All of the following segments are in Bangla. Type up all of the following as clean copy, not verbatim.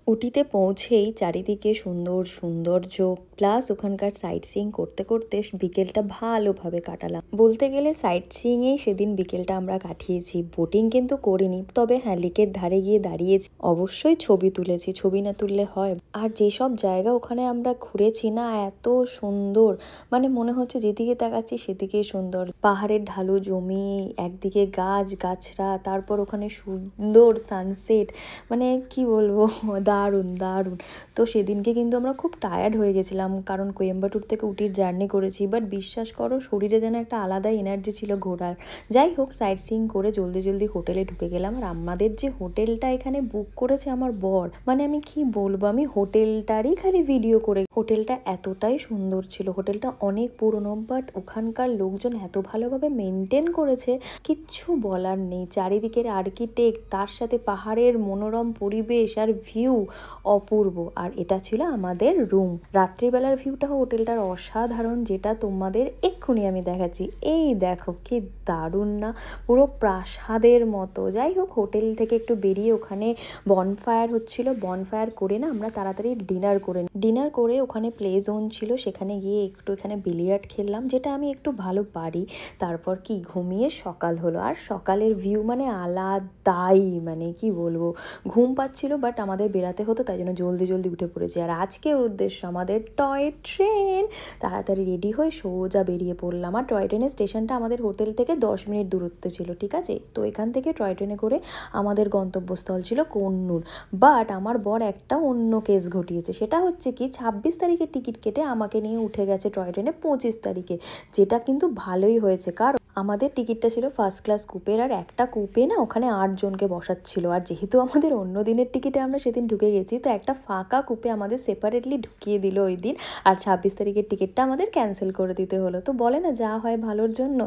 উটিতে পৌঁছেই চারিদিকে সুন্দর সৌন্দর্য প্লাস ওখানকার সাইট সিইং করতে করতে বিকেলটা ভালোভাবে কাটালাম। বলতে গেলে সাইট সিইংয়েই সেদিন বিকেলটা আমরা কাটিয়েছি, বোটিং কিন্তু করিনি। তবে হ্যাঁ, লেকের ধারে গিয়ে দাঁড়িয়েছি, অবশ্যই ছবি তুলেছি, ছবি না তুললে হয়। আর যেসব জায়গা ওখানে আমরা ঘুরেছি না, এত সুন্দর, মানে মনে হচ্ছে যেদিকে তাকাচ্ছি সেদিকেই সুন্দর। পাহাড়ের ঢালু জমি, একদিকে গাছ গাছরা, তারপর ওখানে সুন্দর সানসেট, মানে কি বলবো, দারুণ দারুণ। তো সেদিনকে কিন্তু আমরা খুব টায়ার্ড হয়ে গেছিলাম, কারণ কোয়েম্বাটুর থেকে উটির জার্নি করেছি। বাট বিশ্বাস করো, শরীরে যেন একটা আলাদা এনার্জি ছিল ঘোরার। যাই হোক, সাইট সিইং করে জলদি জলদি হোটেলে ঢুকে গেলাম। আর আমাদের যে হোটেলটা এখানে বুক করেছে আমার বর, মানে আমি কি বলবো, আমি হোটেলটারই খালি ভিডিও করে। হোটেলটা এতটাই সুন্দর ছিল, হোটেলটা অনেক পুরনো, বাট ওখানকার লোকজন এত ভালোভাবে মেনটেন করেছে, কিচ্ছু বলার নেই। চারিদিকের আর্কিটেক্ট, তার সাথে পাহাড়ের মনোরম পরিবেশ আর ভিউ অপূর্ব। আর এটা ছিল আমাদের রুম। রাত্রিবেলার ভিউটা হোটেলটার অসাধারণ, যেটা তোমাদের এক্ষুনি আমি দেখাচ্ছি। এই দেখো কি দারুণ না, পুরো প্রাসাদের মতো। যাই হোক, হোটেল থেকে একটু বেরিয়ে ওখানে বনফায়ার হচ্ছিল, বনফায়ার করে না আমরা তাড়াতাড়ি ডিনার করে ওখানে প্লে জোন ছিল, সেখানে গিয়ে একটু এখানে বিলিয়ার্ড খেললাম, যেটা আমি একটু ভালো পারি। তারপর কি ঘুমিয়ে সকাল হলো। আর সকালের ভিউ মানে আলাদাই, মানে কি বলবো, ঘুম পাচ্ছিল বাট আমাদের বেরাতে হতো, তাই জন্য জলদি জলদি উঠে পড়েছি। আর আজকের উদ্দেশ্য আমাদের টয় ট্রেন। তাড়াতাড়ি রেডি হয়ে সোজা বেরিয়ে পড়লাম। আর টয় ট্রেনের স্টেশনটা আমাদের হোটেল থেকে 10 মিনিট দূরত্বে ছিল, ঠিক আছে। তো এখান থেকে টয় ট্রেনে করে আমাদের গন্তব্যস্থল ছিল কন্নুর। বাট আমার বর একটা অন্য কেস ঘটিয়েছে, সেটা হচ্ছে কি 26 তারিখের টিকিট কেটে আমাকে নিয়ে উঠে গেছে টয় ট্রেনে 25 তারিখে, যেটা কিন্তু ভালোই হয়েছে। কারণ আমাদের টিকিটটা ছিল ফার্স্ট ক্লাস কুপের, আর একটা কুপে না ওখানে 8 জনকে বসাচ্ছিল। আর যেহেতু আমাদের অন্য দিনের টিকিটে আমরা সেদিন ঢুকে গেছি, তো একটা ফাঁকা কুপে আমাদের সেপারেটলি ঢুকিয়ে দিল ওই দিন। আর 26 তারিখের টিকিটটা আমাদের ক্যান্সেল করে দিতে হলো। তো বলে না, যা হয় ভালোর জন্য।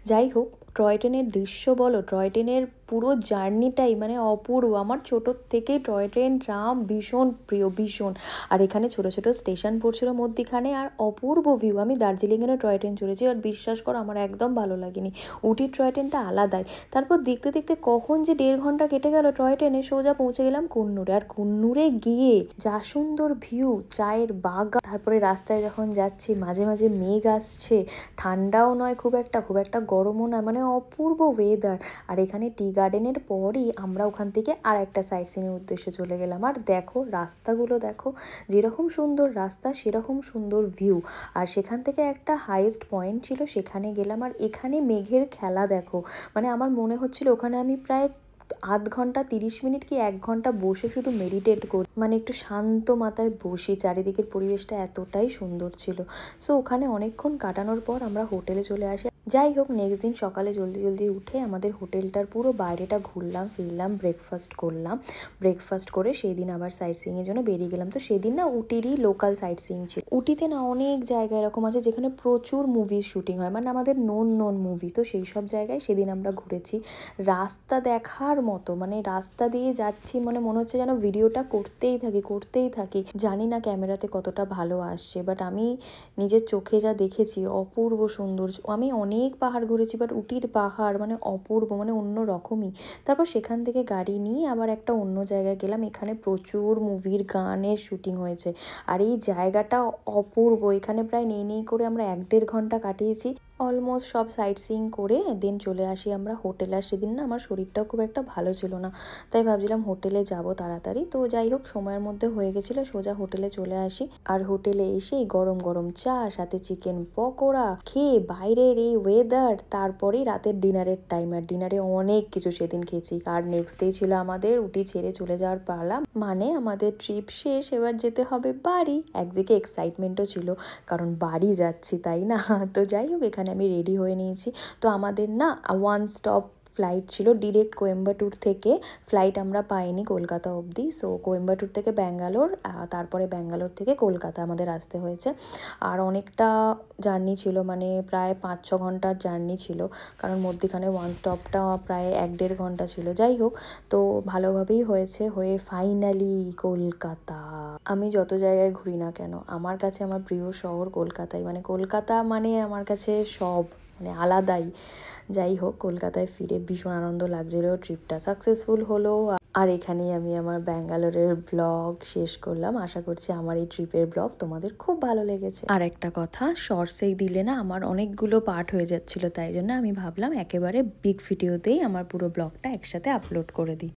যাই হোক, টয় ট্রেনের দৃশ্য বলো, টয় ট্রেনের পুরো জার্নিটাই মানে অপূর্ব। আমার ছোটোর থেকেই টয় ট্রেন ট্রাম ভীষণ প্রিয়, ভীষণ। আর এখানে ছোট ছোট স্টেশন পড়ছিল মধ্যিখানে, আর অপূর্ব ভিউ। আমি দার্জিলিংয়েরও টয় ট্রেন চড়েছি, আর বিশ্বাস করো আমার একদম ভালো লাগেনি। উটির টয় ট্রেনটা আলাদাই। তারপর দেখতে দেখতে কখন যে 1.5 ঘন্টা কেটে গেল টয় ট্রেনে, সোজা পৌঁছে গেলাম কুন্নুরে। আর কুন্নুরে গিয়ে যা সুন্দর ভিউ, চায়ের বাগান, তারপরে রাস্তায় যখন যাচ্ছি মাঝে মাঝে মেঘ আসছে, ঠান্ডাও নয় খুব একটা, খুব একটা গরমও নয়, মানে অপূর্ব ওয়েদার। আর এখানে টি গার্ডেনের পরই আমরা ওখান থেকে আর একটা সাইট সিইংয়ের উদ্দেশ্যে চলে গেলাম। আর দেখো রাস্তাগুলো দেখো, যেরকম সুন্দর রাস্তা সেরকম সুন্দর ভিউ। আর সেখান থেকে একটা হাইয়েস্ট পয়েন্ট ছিল, সেখানে গেলাম। আর এখানে মেঘের খেলা দেখো, মানে আমার মনে হচ্ছিল ওখানে আমি প্রায় আধ ঘন্টা 30 মিনিট কি 1 ঘন্টা বসে শুধু মেডিটেট করি, মানে একটু শান্ত মাথায় বসি। চারিদিকের পরিবেশটা এতটাই সুন্দর ছিল। সো ওখানে অনেকক্ষণ কাটানোর পর আমরা হোটেলে চলে আসি। যাই হোক, নেক্সট দিন সকালে জলদি জলদি উঠে আমাদের হোটেলটার পুরো বাইরেটা ঘুরলাম ফিরলাম, ব্রেকফাস্ট করলাম। ব্রেকফাস্ট করে সেই দিন আবার সাইট সিইংয়ের জন্য বেরিয়ে গেলাম। তো সেদিন না উটিরই লোকাল সাইট সিইং ছিল। উটিতে না অনেক জায়গা এরকম আছে যেখানে প্রচুর মুভির শুটিং হয়, মানে আমাদের নোন মুভি। তো সেই সব জায়গায় সেদিন আমরা ঘুরেছি। রাস্তা দেখার মতো, মানে রাস্তা দিয়ে যাচ্ছি, মানে মনে হচ্ছে যেন ভিডিওটা করতেই থাকি। জানি না ক্যামেরাতে কতটা ভালো আসছে, বাট আমি নিজের চোখে যা দেখেছি অপূর্ব সুন্দর। আমি অনেক পাহাড় ঘুরেছি, বাট উটির পাহাড় মানে অপূর্ব, মানে অন্য রকমই। তারপর সেখান থেকে গাড়ি নিয়ে আবার একটা অন্য জায়গায় গেলাম, এখানে প্রচুর মুভির গানের শুটিং হয়েছে। আর এই জায়গাটা অপূর্ব, এখানে প্রায় নেই করে আমরা 1-1.5 ঘন্টা কাটিয়েছি। অলমোস্ট সব সাইট সিইং করে দেন চলে আসি আমরা হোটেলে। আর সেদিন না আমার শরীরটাও খুব একটা ভালো ছিল না, তাই ভাবছিলাম হোটেলে যাব তাড়াতাড়ি। তো যাই হোক, সময়ের মধ্যে হয়ে গেছিলো, সোজা হোটেলে চলে আসি। আর হোটেলে এসেই গরম গরম চা সাথে চিকেন পকোড়া খেয়ে, বাইরের এই ওয়েদার, তারপরেই রাতের ডিনারের টাইম। আর ডিনারে অনেক কিছু সেদিন খেয়েছি। আর নেক্সট ডে ছিল আমাদের উটি ছেড়ে চলে যাওয়ার পালা, মানে আমাদের ট্রিপ শেষ, এবার যেতে হবে বাড়ি। একদিকে এক্সাইটমেন্টও ছিল, কারণ বাড়ি যাচ্ছি, তাই না। তো যাই হোক, এখানে আমি রেডি হয়ে নিয়েছি। তো আমাদের না 1 স্টপ ফ্লাইট ছিল ডিরেক্ট কোয়েম্বাটুর থেকে। ফ্লাইট আমরা পাইনি কলকাতা অবধি। সো কোয়েম্বাটুর থেকে ব্যাঙ্গালোর, তারপরে ব্যাঙ্গালোর থেকে কলকাতা আমাদের আসতে হয়েছে। আর অনেকটা জার্নি ছিল, মানে প্রায় 5-6 ঘন্টার জার্নি ছিল, কারণ মধ্যিখানে 1 স্টপটা প্রায় 1-1.5 ঘন্টা ছিল। যাই হোক, তো ভালোভাবেই হয়েছে, হয়ে ফাইনালি কলকাতা। আমি যত জায়গায় ঘুরি না কেন, আমার কাছে আমার প্রিয় শহর কলকাতাই, মানে কলকাতা মানে আমার কাছে সব, মানে আলাদাই। যাই হোক, কলকাতায় ফিরে ভীষণ আনন্দ লাগছিল, ট্রিপটা সাকসেসফুল হলো। আর এখানেই আমি আমার ব্যাঙ্গালোরের ব্লগ শেষ করলাম। আশা করছি আমার এই ট্রিপের ব্লগ তোমাদের খুব ভালো লেগেছে। আর একটা কথা, শর্টসেই দিলে না আমার অনেকগুলো পার্ট হয়ে যাচ্ছিল, তাই জন্য আমি ভাবলাম একেবারে বিগ ভিডিওতেই আমার পুরো ব্লগটা একসাথে আপলোড করে দিই।